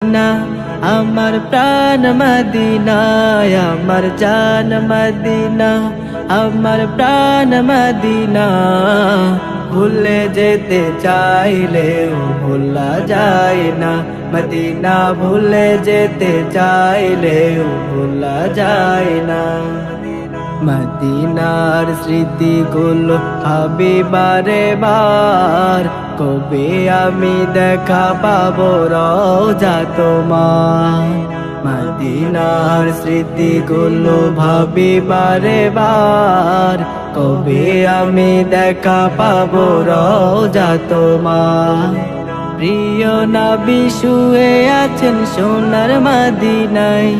না আমার প্রাণ মদিনা, আমার জান মদিনা, আমার প্রাণ মদিনা। ভুলে যেতে চাইলেও ভোলা যায় না মদিনা, ভুলে যেতে চাইলেও ভোলা যায় না। মদিনার স্মৃতিগুলো ভাবি বারে বার, কবে আমি দেখা পাবো রওজা তোমার। মদিনার স্মৃতিগুলো ভাবি বারে বার, কবে আমি দেখা পাবো রওজা তোমার। প্রিয় নবী শুয়ে আছেন সোনার মদিনায়,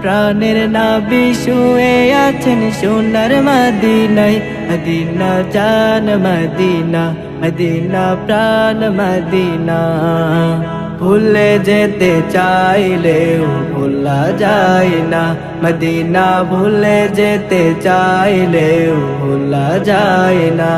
প্রাণের নবী শুয়ে আছেন সোনার মদিনায়। মদিনা জান মদিনা, মদিনা প্রাণ মদিনা। ভুলে যেতে চাইলেও ভোলা যায় না মদিনা, ভুলে যেতে চাইলেও ভোলা যায় না।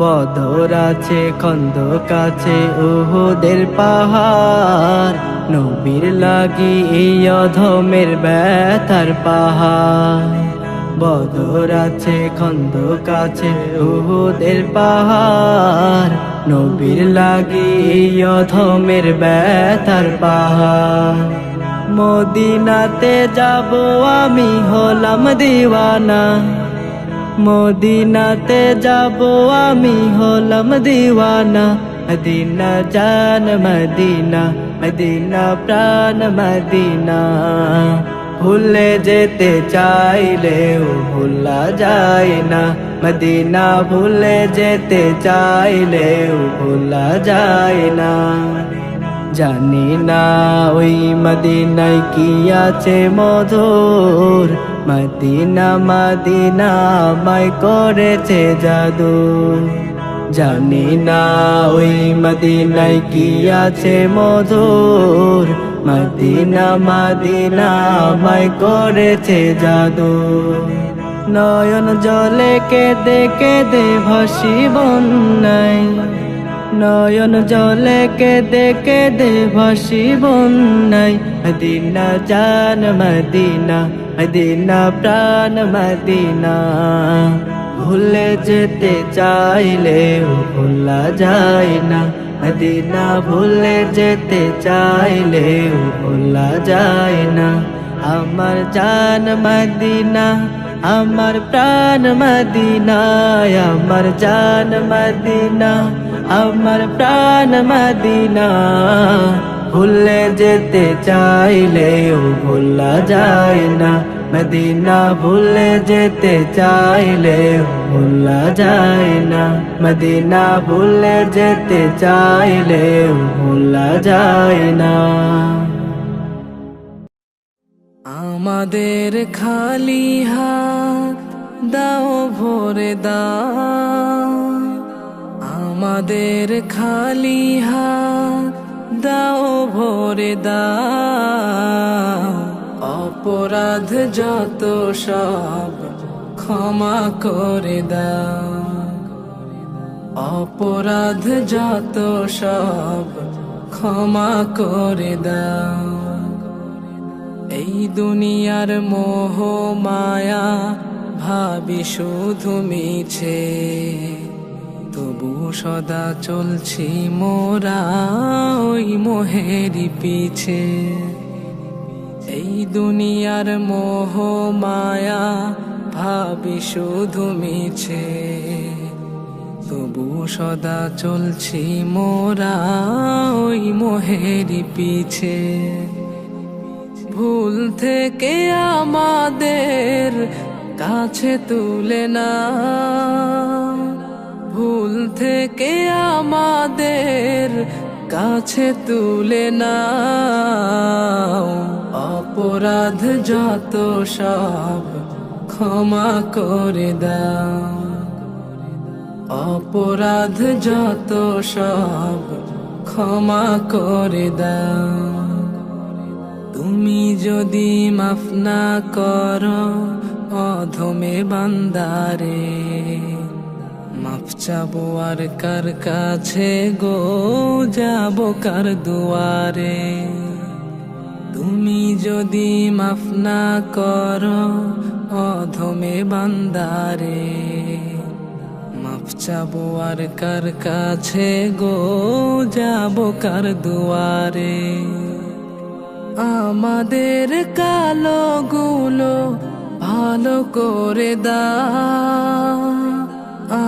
বদর আছে খন্দক আছে উহুদের পাহাড়, নবীর লাগি এই অধমের ব্যথার পাহাড়। বদর আছে খন্দক আছে উহুদের পাহাড়, নবীর লাগি এই অধমের ব্যথার পাহাড়। মদিনাতে যাব আমি হলাম দিওয়ানা, মদিনাতে যাব আমি হলাম দিওয়ানা। মদিনা জান মদিনা, মদিনা প্রাণ মদিনা। ভুলে যেতে চাইলেও ভোলা যায় না মদিনা, ভুলে যেতে চাইলেও ভোলা যায় না। জানি না ওই মদিনায় কি আছে মধুর, মদিনা মদিনা আমায় করেছে জাদু। জানি না ওই মদিনায় কি আছে মধুর, মদিনা মদিনা আমায় করেছে জাদু। নয়ন জলে কেঁদে কেঁদে ভাসি বন্যায়, নয়ন জলে কেঁদে কেঁদে ভাসি বন্যায়। মদিনা জান মদিনা, মদিনা প্রাণ মদিনা। ভুলে যেতে চাইলেও ভোলা যায় না মদিনা, ভুলে যেতে চাইলেও ভোলা যায় না। আমার জান মদিনা, আমার প্রাণ মদিনা, আমার জান মদিনা, আমার প্রাণ মদিনা। ভুলে যেতে চাইলেও ভোলা যায় না মদিনা, ভুলে যেতে চাইলেও ভোলা যায় না মদিনা, ভুলে যেতে চাইলেও ভোলা যায় না। আমাদের খালি হাত দাও ভরে দাও, আমাদের খালি হাত দাও ভরে দাও। অপরাধ যত সব ক্ষমা করে দাও, অপরাধ যত সব ক্ষমা করে দাও। এই দুনিয়ার মোহ মায়া ভাবি শুধু মিছে, তবু সদা চলছি মোরা ওই মোহেরই পিছে। এই দুনিয়ার মোহ মায়া ভাবি শুধু মিছে, তবু সদা চলছি মোরা ওই মোহেরই পিছে। ভুল থেকে আমাদের কাছে তুলে না, ভুল থেকে আমাদের কাছে তুলে নাও। অপরাধ যত সব ক্ষমা করে দাও, অপরাধ যত সব ক্ষমা করে দাও। তুমি যদি মাফ না করো অধমে বান্দারে, মাফ চাবো আর কার কাছে গো, যাবো কার দুয়ারে? তুমি যদি মাফ না করো অধমে বান্দারে, মাফ চাবো আর কার কাছে গো, যাবো কার দুয়ারে? আমাদের কালো গুলো ভালো করে দাও,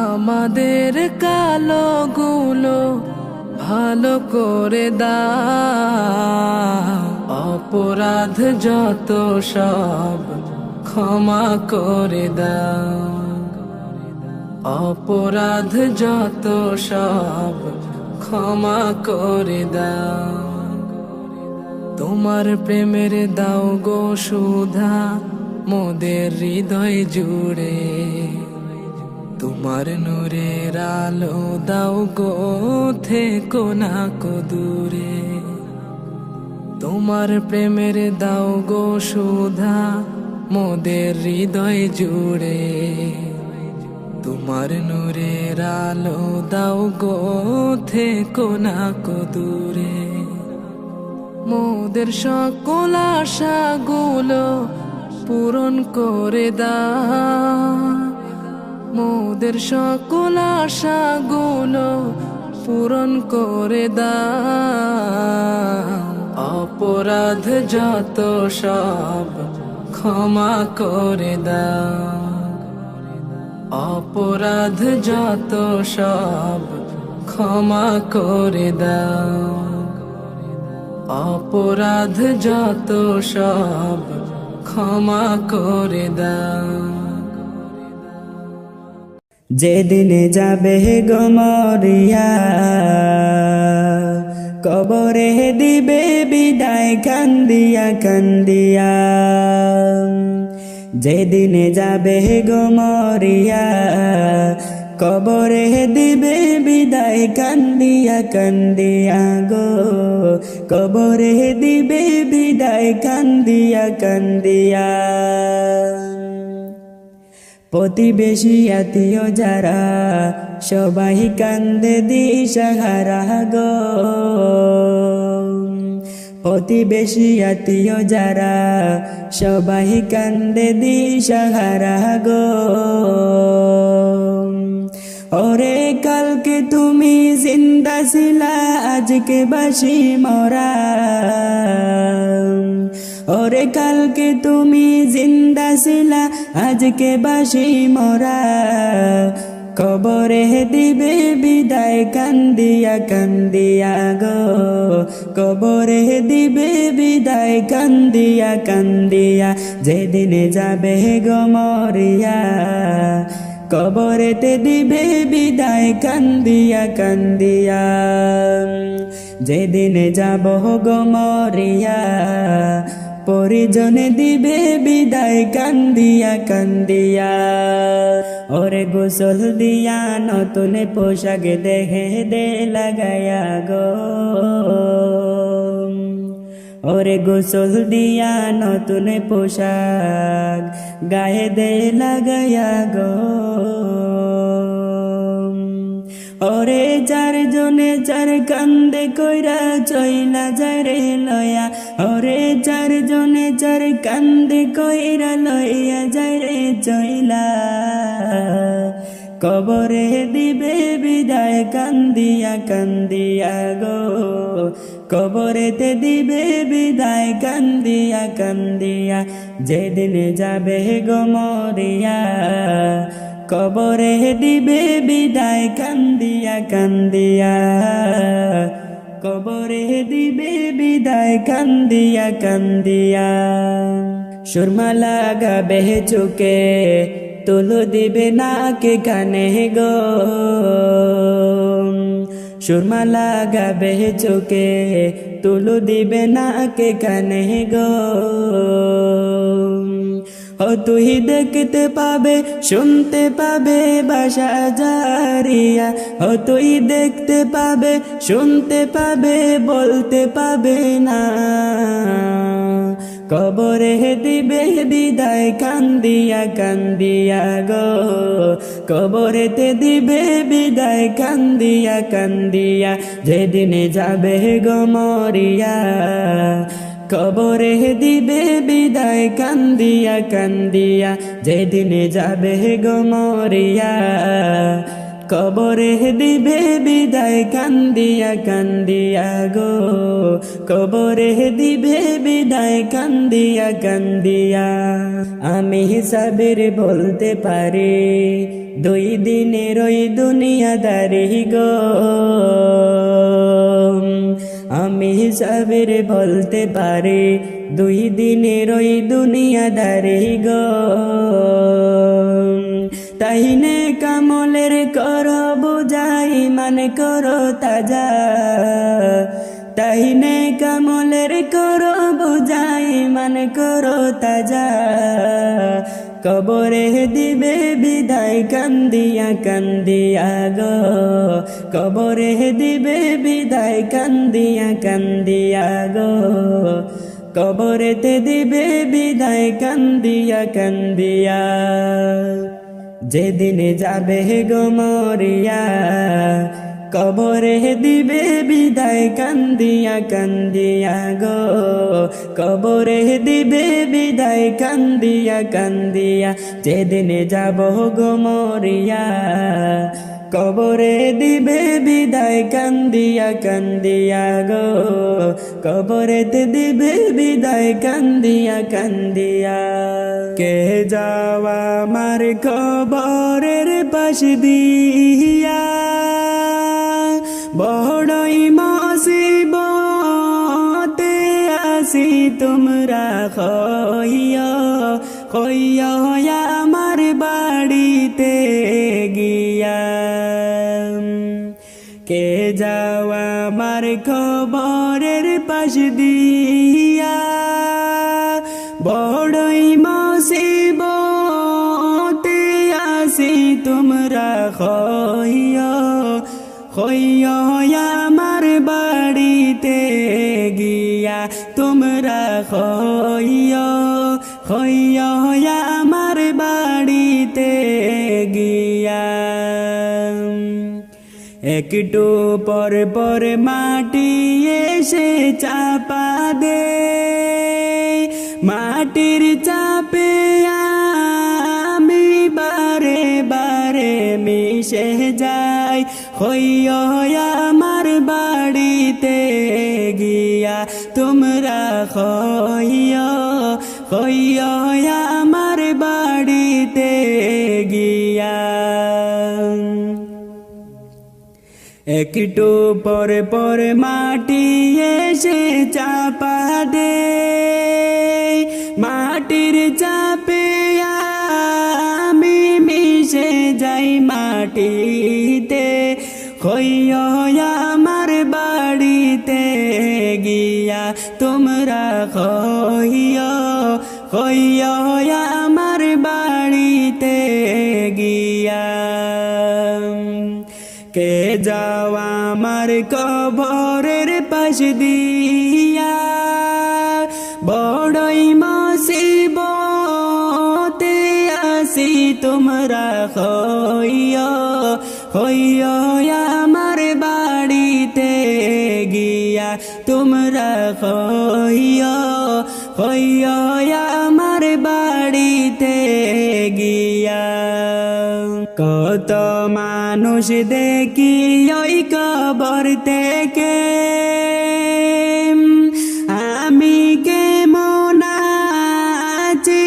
আমাদের কালো গুলো ভালো করে দাও। অপরাধ যত সব ক্ষমা করে দাও, অপরাধ যত সব ক্ষমা করে দাও। তোমার প্রেমের দাও গো সুধা মোদের হৃদয় জুড়ে, তোমার নূরের আলো দাও গো থেকো না কো দূরে। তোমার প্রেমের দাও গো সুধা মোদের হৃদয় জুড়ে, তোমার নূরের আলো দাও গো থেকো না কো দূরে। মোদের সকল আশাগুলো পূরণ করে দাও, মোদের সকল আশাগুলো পূরণ করে দাও। অপরাধ যত সব ক্ষমা করে দাও, অপরাধ যত সব ক্ষমা করে দাও, অপরাধ যত সব ক্ষমা করে দাও। যেদিনে যাবে গো মরিয়া, কবরে দিবে বিদায় কান্দিয়া কান্দিয়া। যেদিনে যাবে গো মরিয়া, কবরে দিবে বিদায় কান্দিয়া কান্দিয়া গো, কবরে দিবে বিদায় কান্দিয়া কান্দিয়া। প্রতিবেশী আত্মীয় যারা সবাই কান্দে দিশাহারা গো, প্রতিবেশী আত্মীয় যারা সবাই কান্দে দিশাহারা গো। ওরে কালকে তুমি জিন্দা ছিলা আজকে বাসি মরা, ওরে কালকে তুমি জিন্দা ছিলা আজকে বাসি মরা। কবরে দিবে বিদায় কান্দিয়া কান্দিয়া গো, কবরে দিবে বিদায় কান্দিয়া কান্দিয়া। যেদিনে যাবে গো মরিয়া, কবরেতে দিবে বিদায় কান্দিয়া কান্দিয়া। যেদিনে যাব গো মরিয়া, পরিজনে দিবে বিদায় কান্দিয়া কান্দিয়া। ওরে গোসল দিয়া নতুন পোশাক দেহে দে লাগায়া গো, ওরে গোসল দিয়া নতুন পোশাক গায়ে দে লাগায়া গো। ওরে চারজনে চার কান্দে কইরা চইলা যায় রে লয়া, ওরে চারজনে চার কান্দে কইরা লইয়া যায় রে চইলা। কবরে দিবে বিদায় কান্দিয়া কান্দিয়া গো, কবরেতে দিবে বিদায় কান্দিয়া কান্দিয়া। যেদিনে যাবে গো মরিয়া, কবরে দিবে বিদায় কান্দিয়া কান্দিয়া, কবরে দিবে বিদায় কান্দিয়া কান্দিয়া। সুরমা লাগাবে চোখে তুলো দিবে নাকে কানে গো, সুরমা লাগাবে চোখে তুলো দিবে নাকে কানে গো। ও তুই দেখতে পাবে শুনতে পাবে বাসা জারিয়া, ও তুই দেখতে পাবে শুনতে পাবে বলতে পাবে না। কবরে দিবে বিদায় কান্দিয়া কান্দিয়া গো, কবরেতে দিবে বিদায় কান্দিয়া কান্দিয়া যেদিনে যাবে গো মরিয়া কবরে দিবে বিদায় কান্দিয়া কান্দিয়া যেদিনে যাবে গো মরিয়া কবরে দিবে বিদায় কান্দিয়া কান্দিয়া গো কবরে দিবে বিদায় কান্দিয়া কান্দিয়া আমি হিসাবের বলতে পারি 2 দিনের ওই দুনিয়াদারি গো আমি হিসাবের বলতে পারি 2 দিনের ওই দুনিয়াদারি গো তাইনে কামলের করো বুঝাই মানে করো তাজা তাইনে কামলের করো বুঝাই মানে করো তাজা কবরে দিবে বিদায় কান্দিয়া কান্দিয়া গো কবরে দিবে বিদায় কান্দিয়া কান্দিয়া গো কবরেতে দিবে বিদায় কান্দিয়া কান্দিয়া যেদিনে যাবে গো মরিয়া কবরে দিবে বিদায় কান্দিয়া কান্দিয়া গো কবরে দিবে বিদায় কান্দিয়া কান্দিয়া যেদিনে যাব গো মরিয়া কবরে দিবে বিদায় কান্দিয়া কান্দিয়া গো কবরেতে দিবে বিদায় কান্দিয়া কান্দিয়া কে যাওয়া আমার কবরের পাশ দিয়া বড়ই মুসিবতে আসি তোমরা কইয়া কইয়া আমার বাড়িতে গিয়া কে যাওয়া আমার কবরের পাশ দিয়া বড়ই মুসিবতে আসি তোমরা কইয়া কইয়া আমার বাড়িতে গিয়া তোমরা কইয়া কইয়া আমার বাড়িতে গিয়া একটু পর পর মাটি এসে চাপা দে মাটির চাপে আমি বারে বারে মিশে যাই হইয়া আমার বাড়িতে গিয়া তোমরা হইয়া হইয়া আমার বাড়িতে গিয়া একটু পর পর মাটি এসে চাপা দে মাটির চাপে আমি মিশে যাই মাটিতে হইয়া আমার বাড়িতে গিয়া তোমরা হইয়া হইয়া আমার বাড়িতে গিয়া কে যাওয়া আমার কবরের পাশ দিয়া বড়ই মুসিবতে আসি তোমরা হইয়া হইয়া আমার বাড়িতে গিয়া তোমরা হইয়া হইয়া আমার বাড়িতে গিয়া কত মানুষ দেখি ওই কবর থেকে আমি কেমন আছি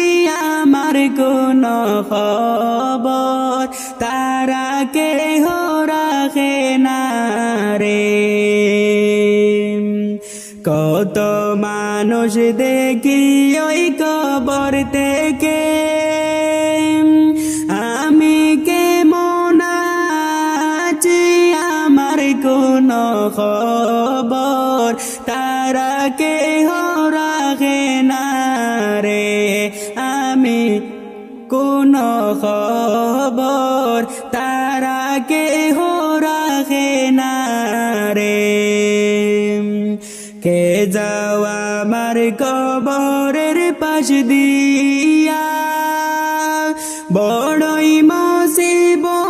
আমার কোন খবর তারা কেহ রাখে না রে কত মানুষ দেখি ওই কবর থেকে আমি কেমন আছি আমার কোন খবর তারা কেহ রাখে না রে আমি কোন খবর তারা কেহ রাখে না রে কে যাওয়া আমার কবরের পাশ দিয়া বড়ই মুসিবত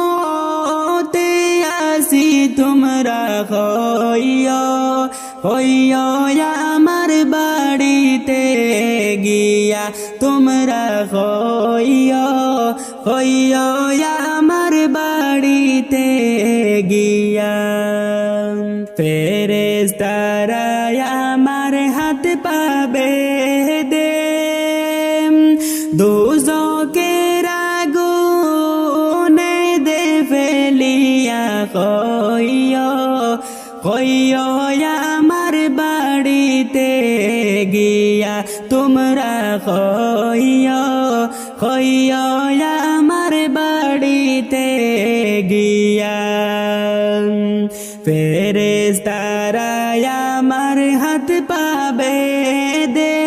গিয়া তোমরা হইও হইও আমার বাড়িতে গিয়া ফেরেশতারা আমার হাত পাবে দে দুজকের আগুনে দে ফেলিয়া কইও কইও আমার বাড়িতে গিয়া তোমরা কইও কইও আমার বাড়িতে গিয়া ফেরেশতারা আমার হাত পাবে দে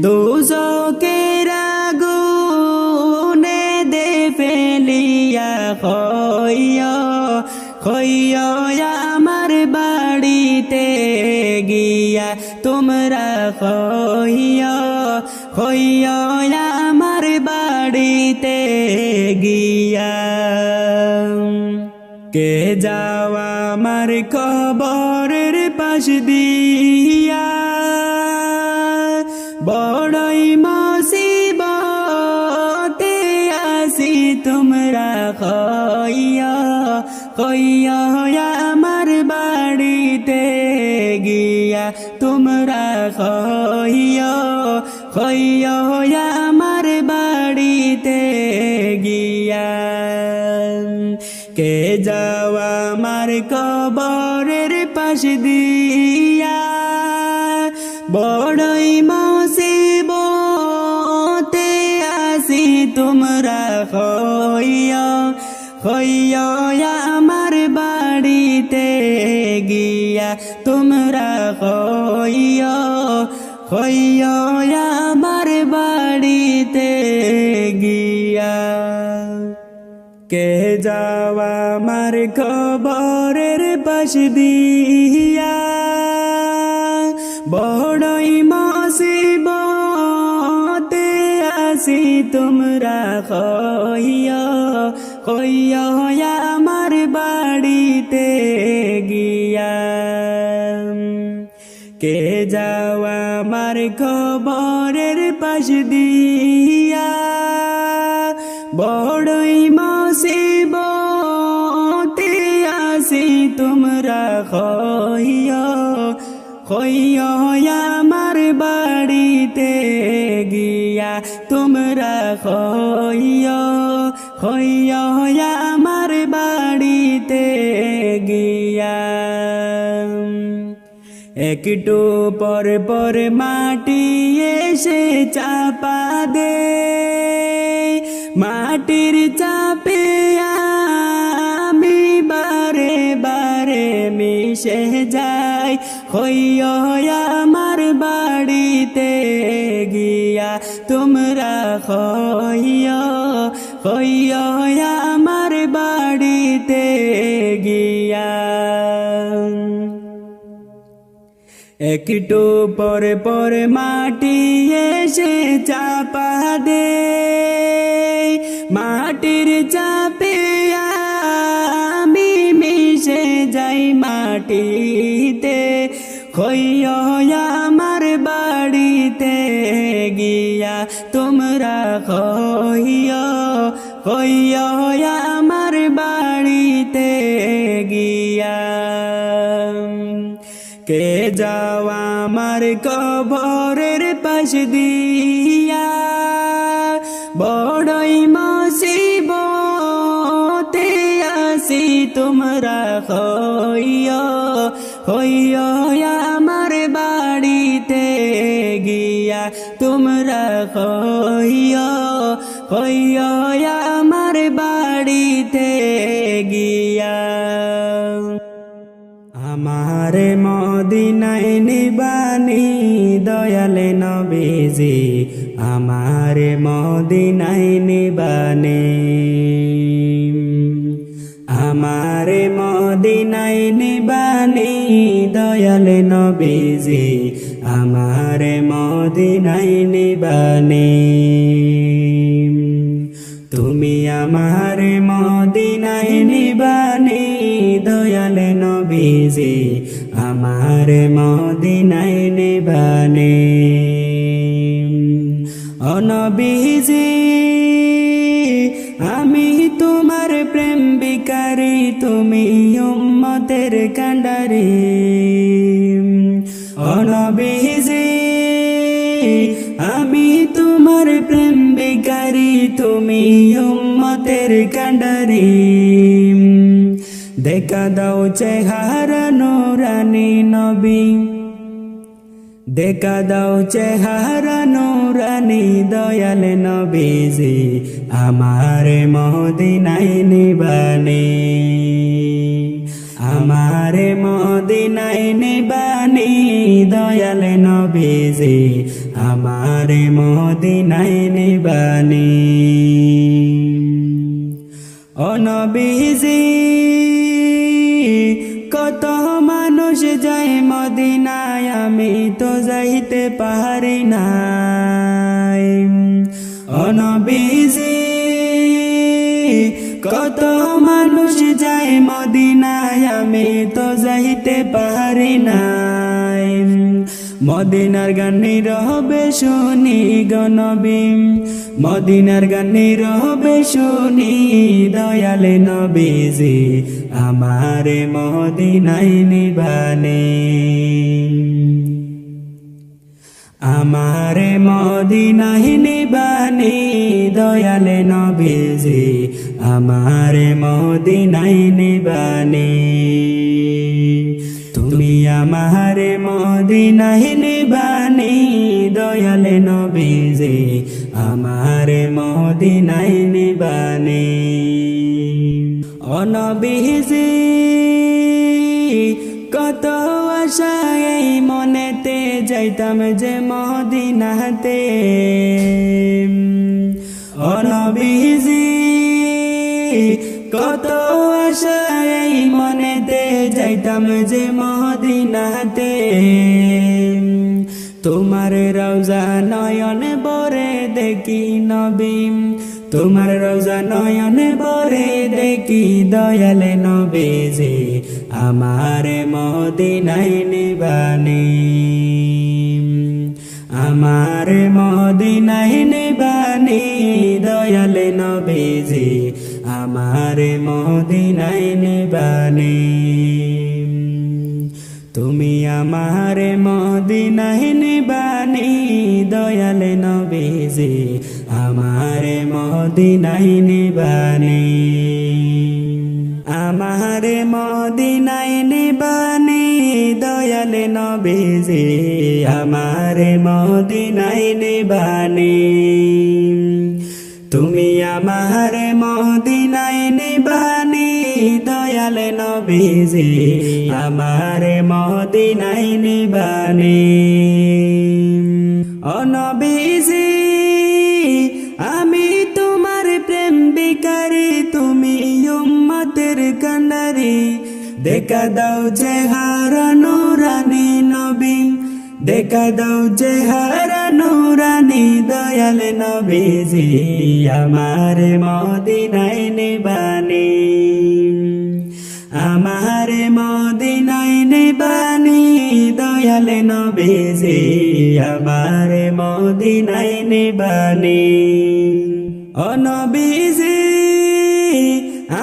দুজকের আগুনে দে ফেলিয়া কইও কইও আমার বাড়িতে গিয়া তোমরা কইও কইও আমার বাড়িতে গিয়া কে যাওয়া আমার কবরের পাশ দিয়া বড়ই মুসিবতে আসি তোমরা কইও কইও আমার বাড়িতে গিয়া তোমরা কইও কইও আমার বাড়িতে গিয়া কে যাওয়া আমার কবরের পাশ দিয়া বড়ই মুসিবতে আসি তোমরা কইও কইও আমার বাড়িতে গিয়া তোমরা কইও কইও আমার বাড়িতে গিয়া কে যাওয়া আমার কবরের পাশ দিয়া বড়ই মুসিবতে আসি তোমরা কইও কইও আমার বাড়িতে গিয়া কে যাওয়া আমার কবরের পাশ দিয়া বড়ই মুসিবতে আসি তোমরা কইও কইও আমার বাড়িতে গিয়া তোমরা কইও কইও আমার বাড়িতে গিয়া একটু পর পর মাটি এসে চাপা দে মাটির চাপে আমি বারে বারে মিশে যাই কইও আমার বাড়িতে গিয়া তোমরা কইও কইও আমার বাড়িতে গিয়া একটু পর পর মাটি এসে চাপা দে মাটির চাপে আমি মিশে যাই মাটিতে কইও আমার বাড়িতে গিয়া তোমরা কইও কইও আমার বাড়িতে গিয়া কে যাওয়া আমার কবরের পাশ দিয়া বড়ই মুসিবতে আসি তোমরা কইও কইও আমার বাড়িতে গিয়া তোমরা কইও কইও আমার বাড়িতে গিয়া আমার মদিনায় নিবানি দয়াল নবীজি আমার মদিনায় নিবানি আমার মদিনায় নিবানি দয়াল নবীজি আমার মদিনায় নিবানি তুমি আমার মদিনায় নিবানি দয়াল নবীজি আমার মদিনায় নিবানি নবীজি আমি তোমার প্রেম বিকারী, তুমি উম্মতের কান্ডারি। ও নবীজি আমি তোমার প্রেম বিকারী, তুমি উম্মতের কান্ডারি। দেখা দাও চেহারা নূরানী নবী, দেখা দাও চেহারা নূরানী দয়াল নবীজি আমার মদিনায় নিবানি, আমার মদিনায় নিবানি দয়াল নবীজি আমার মদিনায় নিবানি। ও নবীজি কত মানুষ যায় মদিনায়, আমি তো যাইতে পারি নাই। ও নবীজি কত মানুষ যায় মদিনায়, আমি তো যাইতে পারি নাই। মদিনার গানে রহবে শুনি গো নবী, মদিনার গানে রহবে শুনি দয়াল নবীজি আমার মদিনায় নিবানি, আমার মদিনায় নিবানি দয়াল নবীজি আমার মদিনায় নিবানি। তুমি আমার মদিনায় নিবানি দয়াল নবীজি আমার মদিনায় নিবানি। ও নবীজি কত আশা এই মনেতে, যাইতাম যে মদিনাতে। ও নবীজি কত আশা এই মনেতে, যাইতাম যে মদিনাতে। তোমার রওজা নয়ন বরে দেখি নবী, তোমার রওজা নয়ন বরে দেখি দয়াল নবীজি আমার মদিনায় নিবানি, আমার মদিনায় নিবানি দয়াল নবীজি আমার মদিনায় নিবানি। তুমি আমার মদিনায় নিবানি দয়াল নবীজি আমার মদিনায় নিবানি, আমার মদিনায় নিবানি দয়াল নবীজি আমার মদিনায় নিবানি। তুমি আমার মদিনায় নিবানি দয়াল নবীজি আমার মদিনায় নিবানি। ও নবীজি আমি তোমার প্রেম বিকারী, তুমি উম্মতের কান্ডারি। দেখা দাও চেহারা নূরানী নবী, দেখা দাও চেহারা নূরানী দয়াল নবীজি আমার মদিনায় নিবানি, আমার মদিনায় নিবানি দয়াল নবীজি আমার মদিনায় নিবানি। ও নবীজি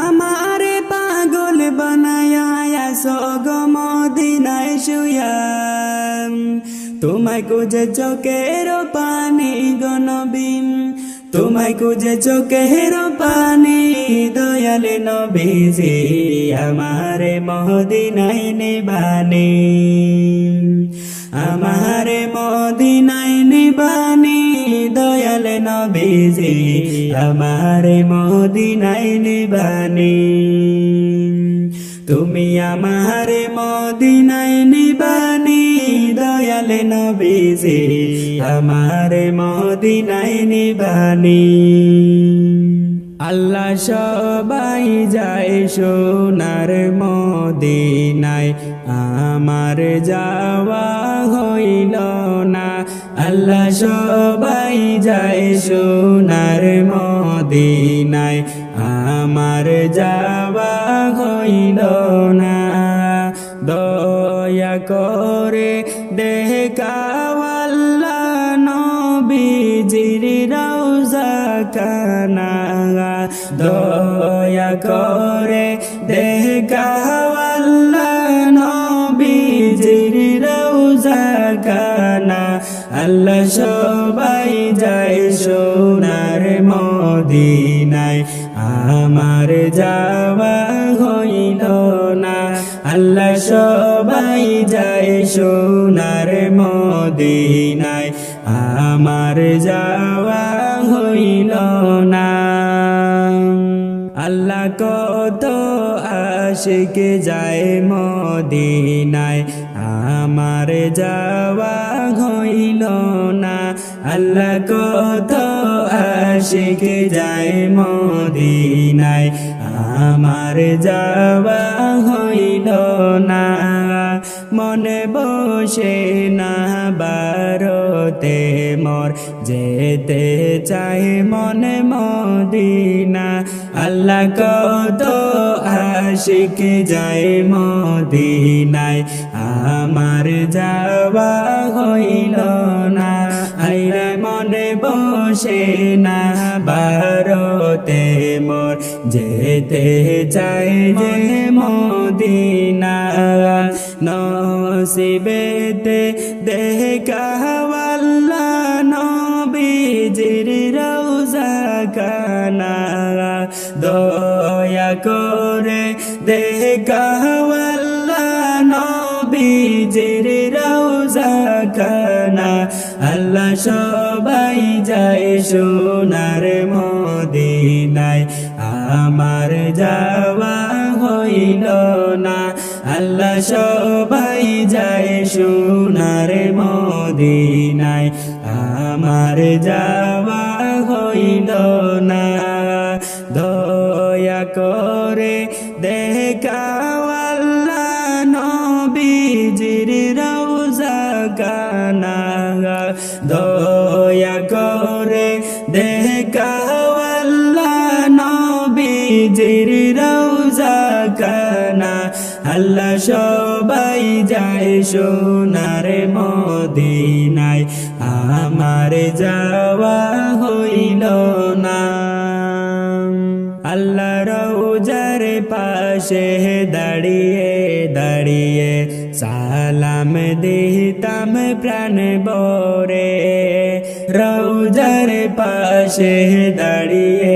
আমার পাগল বানায়া আসো গো মদিনায় শুয়া, তোমায় খুঁজে চোখের পানি গো নবী, তোমায় খুঁজে চোখের পানি দয়াল নবীজি আমার মদিনায় নিবানি, আমার মদিনায় নিবানি দয়াল নবীজি আমার মদিনায় নিবানি। তুমি আমার মদিনায় নিবানি দয়াল নবীজি আমার মদিনায় নিবানি। আল্লাহ সবাই যায় সোনার মদিনায়, আমার যাওয়া হইল না। আল্লাহ সবাই যায় সোনার মদিনায়, আমার যাওয়া হইল না। দয়া করে দেখাও আল্লাহ নবীজির খানা দয়া করে দেখাও আল্লাহ নবীজির রওজা খানা আল্লাহ সবাই যায় সোনার মদিনায় আমার যাওয়া হইল না আল্লাহ সবাই যায় সোনার মদিনায় আমার যাওয়া হইল না আল্লাহ কত আশিক যায় মদিনায় আমার যাওয়া হইল না আল্লাহ কত আশিক যায় মদিনায় আমার যাওয়া হইল না মনে বসে না বারতে মোর যেতে চাই মনে মদিনা আল্লাহ কত আশিক যায় মদিনায় আমার যাওয়া হইল না আইরে মনে বসে না বারতে মোর যেতে চাই যে মদিনা নসিবেতে দেখা আল্লাহ নবীজির রওজা খানা দয়া করে দেখা আল্লাহ নবীজির রওজা খানা আল্লাহ সবাই যায় সোনার মদিনায় আমার যাওয়া হইল না আল্লাহ সবাই যায় সোনার মদিনায় আমার যাওয়া হইল না দয়া করে দেখাও আল্লাহ নবীজির রওজা খানা দয়া করে দেখাও আল্লাহ নবীজির রওজা খানা আল্লাহ সবাই যায় সোনার মদিনায় আমার যাওয়া হইল না আল্লাহ রওজার পাশে দাঁড়িয়ে দাঁড়িয়ে সালাম দিতাম প্রাণ ভরে রওজার পাশে দাঁড়িয়ে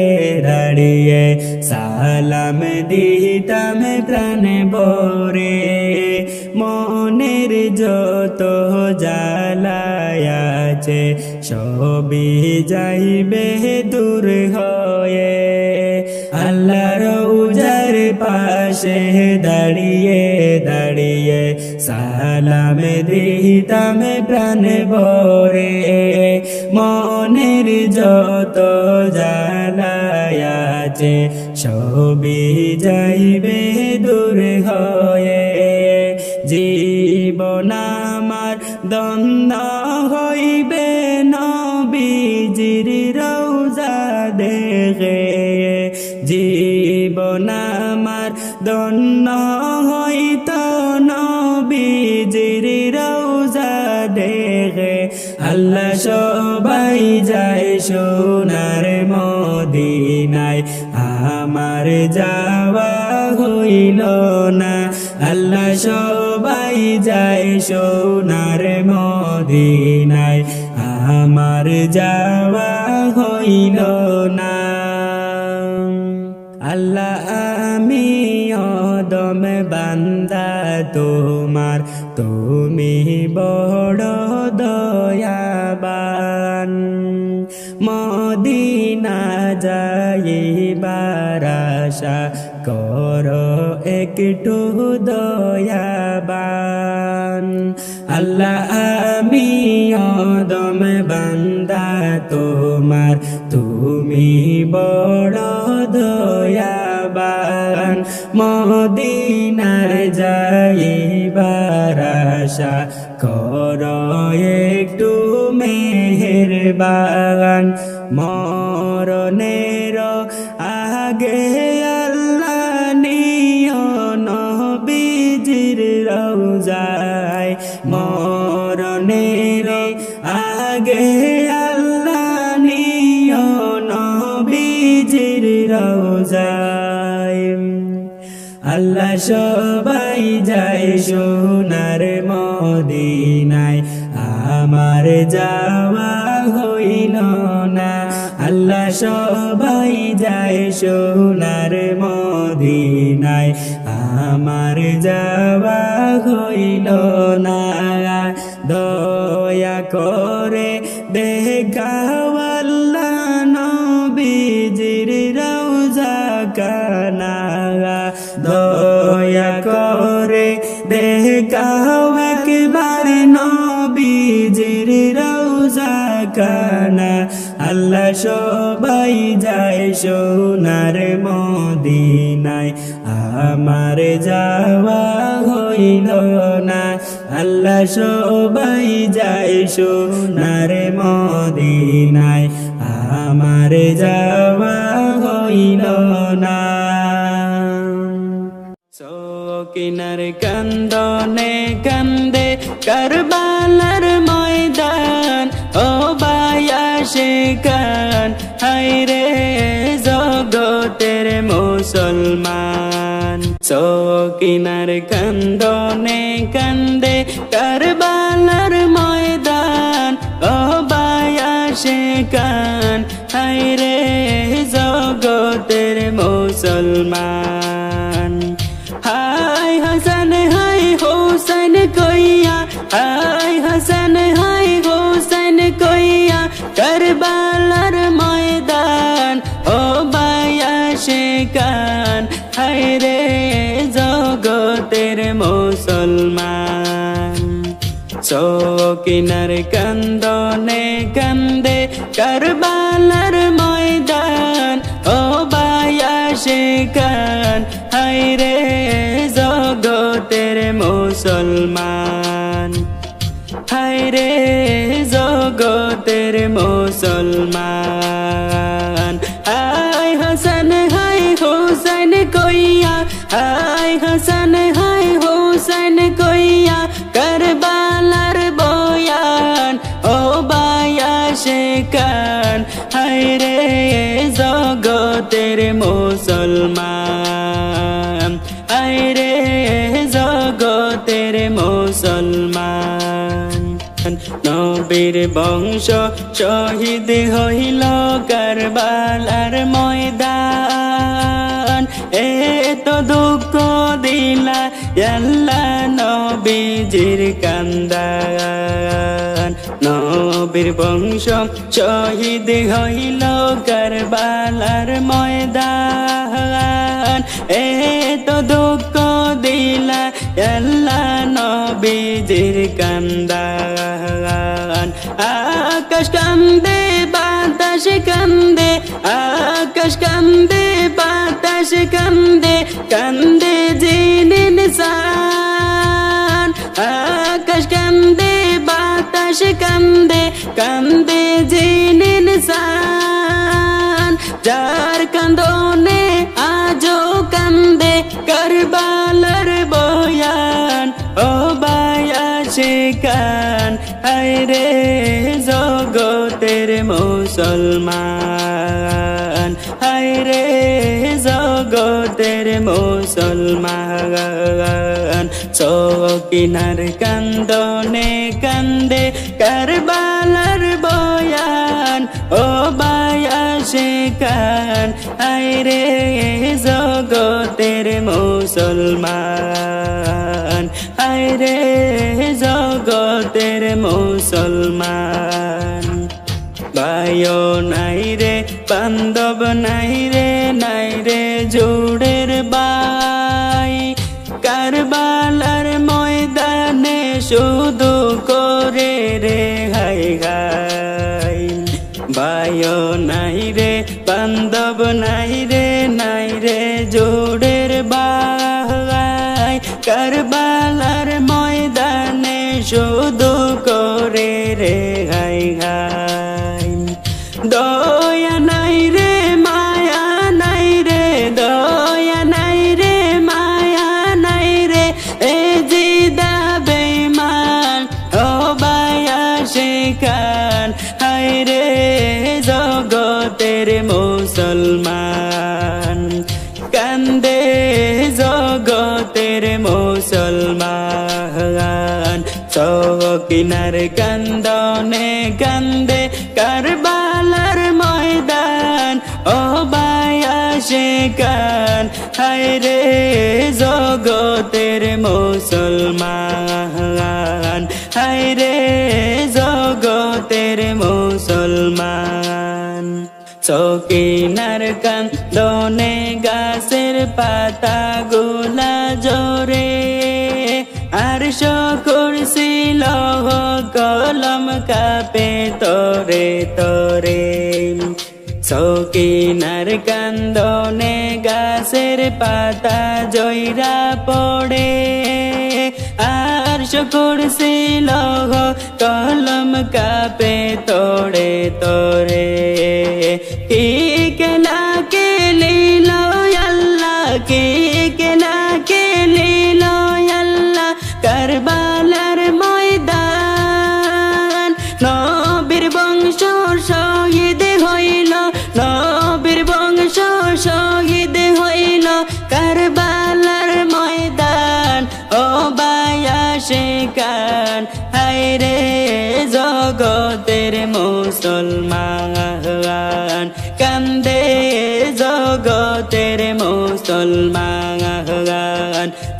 দাঁড়িয়ে সালাম দিতাম প্রাণ ভরে মনের যত জ্বালায় আছে সবই যাইবে দূর হয়ে আল্লাহ রওজার পাশে দাঁড়িয়ে দাঁড়িয়ে সালাম দিতাম প্রাণ ভরে মনের যত জ্বালায় আছে সবই যাইবে দূর হয়ে জীবন আমার দ্বন্দ্ব হইবে নবীজির রওজা দেখে জীবন আমার দ্বন্দ্ব হইত নবীজির রওজা দেখে আল্লাহ সবাই যায় সোনার মদিনায় আমার যাওয়া হইল না আল্লাহ সবাই যায় সোনার মদিনায় আমার যাওয়া হইল না আল্লাহ আমি অদম বান্দা তোমার তুমি বড় দয়াবান মদিনা যাইবার আশা করো একটু দয়াবান আল্লাহ আমি অদম বান্দা তোমার তুমি বড় দয়াবান মদিনার যাইবার আশা করো একটু মেহেরবান মরণের আগে আল্লাহ নিও নবীজির রওজায় মরণের আগে আল্লাহ নিও রওজায় আল্লাহ সবাই যায় সোনার মদিনায় আমার যাওয়া হইল না আল্লাহ সবাই যায় সোনার মদিনায় আমার যাওয়া হইল না দয়া করে দেখাও আল্লাহ নবীজির রওজা খানা দয়া করে দেখাও একবার নবীজির রওজা খানা আল্লাহ সবাই যায় সোনার মদিনায় আমার যাওয়া হইল না আল্লাহ সবাই যায় সোনার মদিনায় আমার যাওয়া হইল না সকিনার কান্দনে কান্দে কারবালার ময়দান ও বায়াসে কান হায়রে জগতের মুসলমান সকিনার কান্দনে কান্দে কারবালার ময়দান ও বায়াসে কান হায়রে জগতের মুসলমান হায় হাসান হায় হোসেন কইয়া হায় হাসান হায় হোসেন কইয়া কারবালার ময়দান ও বায়াসে কান হায়রে জগতের মুসলমান সকিনার কান্দনে কান্দে কারবালার ময়দান ও বায়াসে কান হায়রে জগতের মুসলমান হায়রে জগতের মুসলমান হায় হাসান হায় হোসেন কইয়া হায় হাসান হায় হোসেন কইয়া কারবালার বয়ান ও বায়াসে কান হায়রে জগতের মুসলমান হায়রে জগতের মুসলমান নবীর বংশ শহীদ হইল কারবালার ময়দান এত দুঃখ দিলা আল্লাহ নবীজির কান্দান নবীর বংশ শহীদ হইল কারবালার ময়দান এত দুঃখ দিলা আল্লাহ নবীজির কান্দান আকাশ কান্দে বাতাস কান্দে আকাশ কান্দে বাতাস কান্দে কান্দে জিন ইনসান আকাশ কান্দে বাতাস কান্দে কান্দে জিন ইনসান যার কান্দনে আজো কান্দে কারবালার বয়ান ও বায়াসে কান হায়রে জগতের মুসলমান হায়রে জগতের মুসলমান সকিনার কান্দনে কান্দে কারবালার বয়ান ও বায়াসে কান হায়রে জগতের মুসলমান হায়রে জগতের মুসলমান ভাইও নাই রে বান্ধব নাই রে জোড়ের বাই কারবালার ময়দানে শুধু করে রে হাই হাই ভাইও নাই রে বান্ধব নাই রে জোড়ের বাই কারবালার ময়দানে শুধু করে রে হাই হাই দয়া নাই রে মায়া নাই রে দয়া নাই রে মায়া নাই রে এ জিদা বেঈমান ও বায়াসে কান হায় রে জগতের মুসলমান জগতের মুসলমান সকিনার কান্দনে কান্দে কারবালার ময়দান ও বায়াসে কান হায় রে জগতের মুসলমান হায় রে জগতের মুসলমান সকিনার কান্দনে গাছের পাতা গুলা জোরে আর করছিল কলম কাপে তরে তরে সকিনার কান্দনে গাছের পাতা জয়রা পড়ে আর করছিল কলম কাপে তরে তরে কি কেলা কেলিল আল্লাহ কি কেলা কেলিল আল্লাহ কারবালার ময়দান নবীর বংশ শহীদ হইল নবীর বংশ শহীদ হইল কারবালার ময়দান ও বায়াসে কান হায় রে জগতের মুসলমান কান্দে জগতের মুসলমান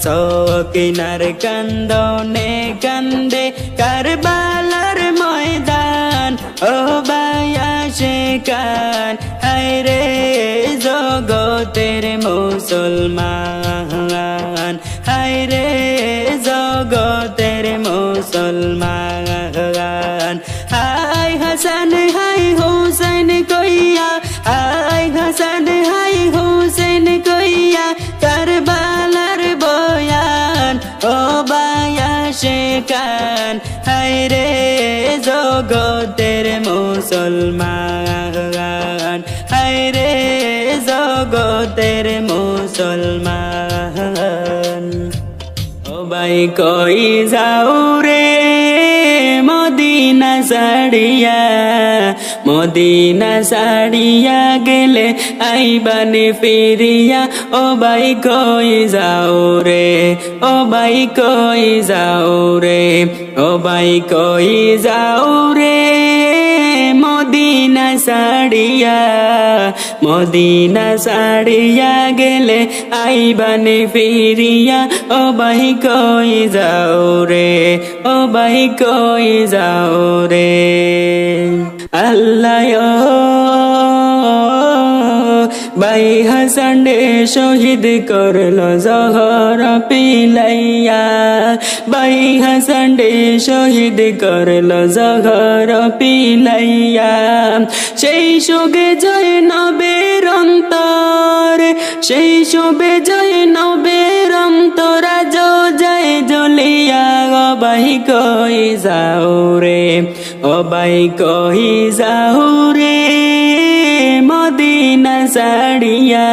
সকিনার কান্দনে কান্দে কারবালার ময়দান ও বায়াসে কান হায় রে জগতের মুসলমান হায় রে জগতের মুসলমান হায় হাসান হায় হুসেন কইয়া হায় হাসান হায় হুসেন কইয়া কারবালার বয়ান ও বায়াসে কান হায় রে জগতের মুসলমান হায় রে জগতের মুসলমান ও ভাই কই যাও রে মদিনা সাড়িয়া মদিনা সাড়িয়া গেলে আইবানে ফিরিয়া ও ভাই কই যাও রে ও ভাই কই যাও রে ও ভাই কই যাও রে মদিনা সাড়িয়া মদিনা সাড়িয়া গেলে আইবানে ফিরিয়া ও ভাই কই যাও রে ও ভাই কই যাও রে আল্লাহ ভাই হাসান শহীদ করলো জহর পিলাইয়া ভাই হাসান শহীদ করলো জহর পিলাইয়া সেই সুগে জয় নবের অন্তর সেই শুভে জয় নবের অন্তর আজ যায় জ্বলিয়া ও ভাই কই যাও রে ও ভাই কই যাও রে মদিনা সাড়িয়া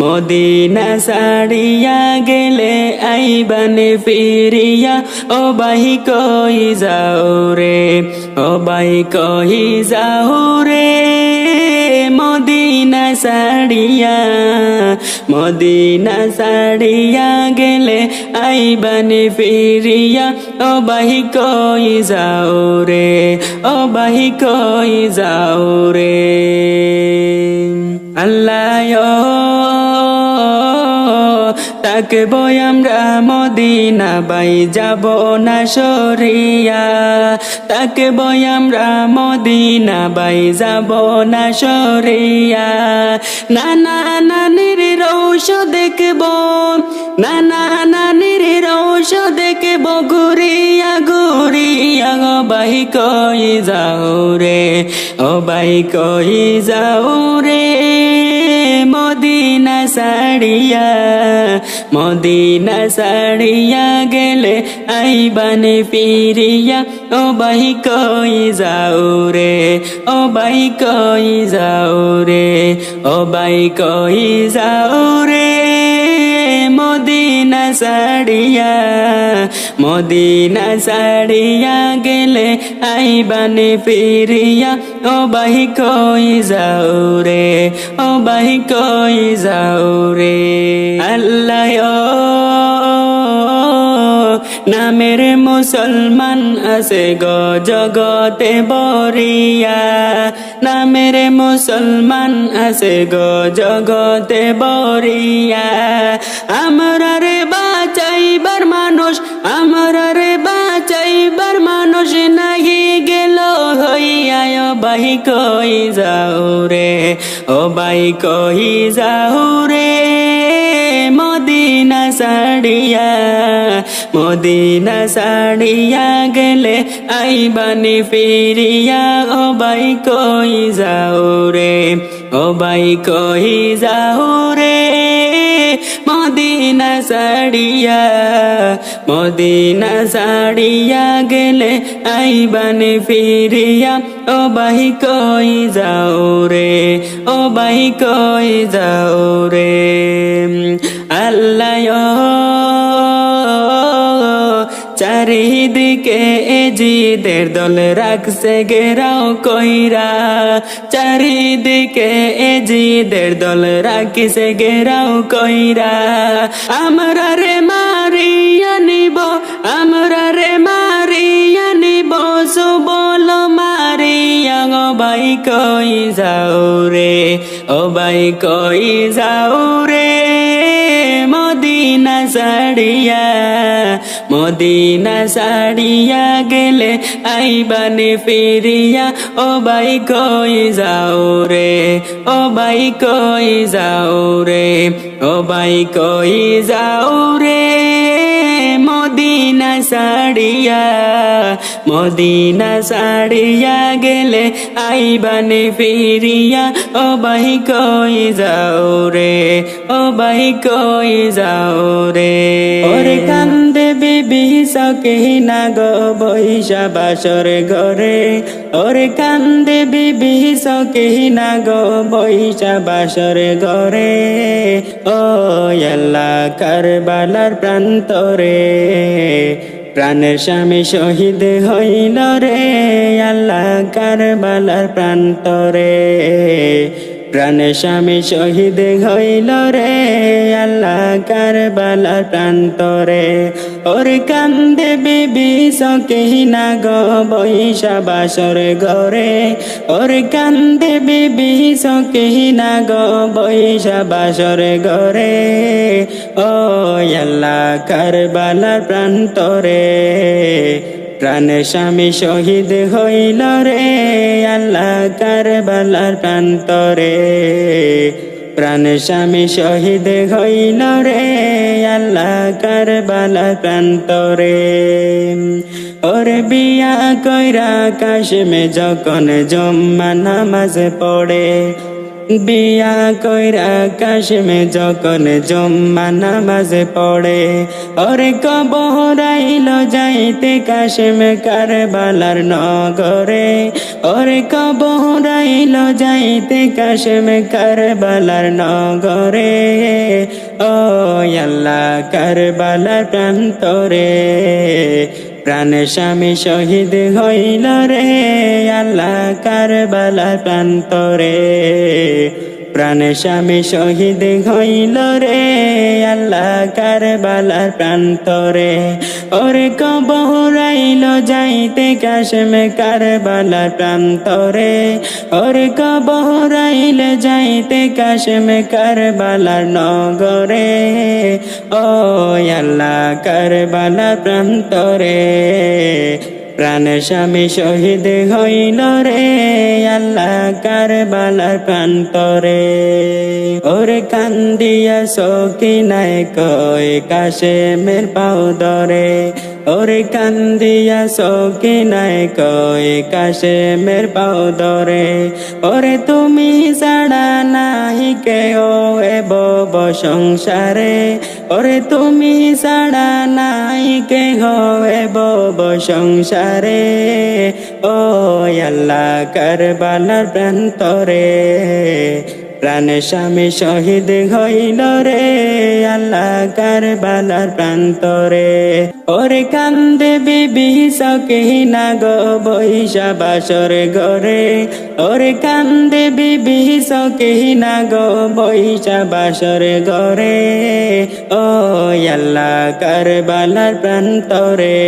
মদিনা সাড়িয়া গেলে আইবানে ফিরিয়া ও ভাই কই যাও রে ও ভাই কই যাও রে মদিনা সাড়িয়া মদিনা সাড়িয়া গেলে আইবানে ফিরিয়া ও ভাই কই যাও রে ও ভাই কই যাও রে আল্লাহ তাকবো আমরা মদিনা বাই যাব না সরিয়া তাকবো আমরা মদিনা বাই যাব না সরিয়া নানা নানির রৌশ দেখব নানা নানির রৌশ দেখব ঘুরিয়া ঘুরিয়া ও ভাই কই যাও রে ও ভাই কই যাও রে মদিনা সাড়িয়া মদিনা সাড়িয়া গেলে আইবানে ফিরিয়া ও ভাই কই যাও রে ও ভাই কই যাও রে ও ভাই কই যাও রে মদিনা সাড়িয়া মদিনা সাড়িয়া গেলে আইবানে ফিরিয়া ও ভাই কই যাও রে ও ভাই কই যাও রে আল্লাহ নামের মুসলমান আছে গো জগতে বরিয়া নামের মুসলমান আছে গো জগতে বরিয়া আমরা রে বাঁচাইবার মানুষ আমরা রে বাঁচাইবার মানুষ নাহি গেল হইয়া ও ভাই কই যাও রে ও ভাই কই যাও রে মদিনা সাড়িয়া মদিনা সাড়িয়া গেলে আইবানি ফিরিয়া ও ভাই কই যাও রে ও ভাই কই যাও রে মদিনা সাড়িয়া মদিনা সাড়িয়া গেলে আইবানি ফিরিয়া ও ভাই কই যাও রে ও ভাই কই যাও রে আল্লাহ চারিদিকে এজিদের দল রাখছে গেরাও কইরা চারিদিকে এজিদের দল রাখিছে গেরাও কইরা আমরা রে মারিয়া নিব আমরা রে মারিয়া নিব সুবল মারিয়া ও ভাই কই যাও রে ও ভাই কই যাও রে মদিনা সাড়িয়া মদিনা সাড়িয়া গেলে আইবানে ফিরিয়া ও ভাই কই যাও রে ও ভাই কই যাও রে ও ভাই কই যাও রে মদিনা সাড়িয়া মদিনা সাড়িয়া গেলে আইবানে ফিরিয়া ও ভাই কই যাও রে ও ভাই কই যাও রে ওরে কান্দে বিবি সকিনা গো বৈশা বাসর ঘরে ওরে কান্দে বিবি সকিনা গো বৈশা বাসর ঘরে ও আল্লাহ কারবালার প্রান্তরে প্রাণের স্বামী শহীদ হইল রে আল্লাহ কারবালার প্রান্তরে প্রাণের স্বামী শহীদ হইল রে আল্লাহ কারবালার প্রান্তরে ওর কান্দে বিবি সকিনা গো বৈশা বাসর ঘরে ওর কান্দে বিবি সকিনা গো বৈশা বাসর ঘরে ও আল্লাহ কারবালার প্রান্তরে প্রাণের স্বামী শহীদ হইল রে আল্লাহ কারবালার প্রান্তরে প্রাণের স্বামী শহীদ হইল রে আল্লাহ কারবালার প্রান্তরে ওরে বিয়া কইরা কাশমে যখন জম্মা নামাজ পড়ে বিয়া কইরা কাশমে যখন জম্মা নামাজ পড়ে ওরে কবরাইল যাইতে কাশম কারবালার নগরে ওরে কবরাইল যাইতে কাশম কারবালার নগরে ও আল্লাহ কারবালার প্রান্তরে প্রাণের স্বামী শহীদ হইল রে আল্লাহ কারবালার প্রান্তরে প্রাণের স্বামী শহীদ হইল রে আল্লাহ কারবালার প্রান্তরে ওরে কবরাইল যাইতে কাশম কারবালার প্রান্তরে ওরে কবরাইল যাইতে কাশম কারবালার নগরে ও আল্লাহ কারবালার প্রান্তরে প্রাণের স্বামী শহীদ হইল রে আল্লাহ কারবালার প্রান্তরে ওরে কান্দিয়া সকিনায় কয় কাশেমের পাও ধরে ওরে কান্দিয়া সকিনায় কয় কাশেমের পাও ধরে ওরে তুমি ছাড়া নাহি কেহ বব সংসারে ওরে তুমি ছাড়া নাই কেহ বব সংসারে ও আল্লাহ কারবালার প্রান্তরে প্রাণ স্বামী শহীদ হইল রে আল্লাহ কারবালার প্রান্তরে। ওরে কান্দে বিবি সকিনা গো বৈশা বাসর ঘরে, ওরে কান্দে বিবি সকিনা গো বৈশা বাসর ঘরে। ও আল্লাহ কারবালার প্রান্তরে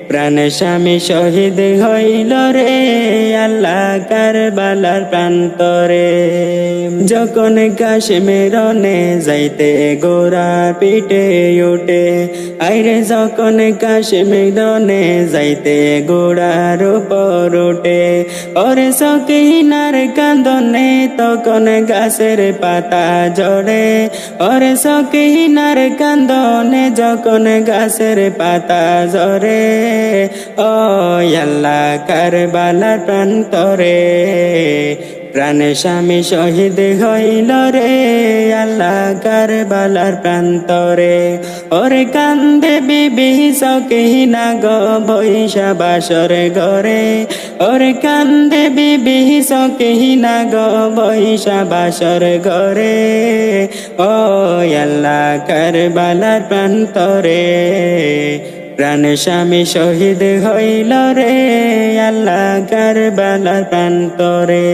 প্রাণ স্বামী শহীদ হইল রে আল্লাহ কারবালার প্রান্তরে। যখন কাশ্মীরনে যাইতে গোরা পিটে উঠে, আইরে যখন কাশ্মীরনে যাইতে গোড়ার উপর উঠে, ওরে সকিনার কান্দনে তখন গাছের পাতা ঝরে, ওরে সকিনার কান্দনে যখন গাছের পাতা ঝরে। ও আল্লাহ কারবালার প্রান্তরে প্রাণ স্বামী শহীদ হইল রে আল্লাহ কারবালার প্রান্তরে। ওরে কান্দে বিবি সকিনা গো বৈশা বাসর ঘরে, ওরে কান্দে বিবি সকিনা গো বৈশা বাসর ঘরে। ও আল্লাহ কারবালার প্রান্তরে প্রাণ স্বামী শহীদ হইল রে আল্লাহ কারবালার প্রান্তরে।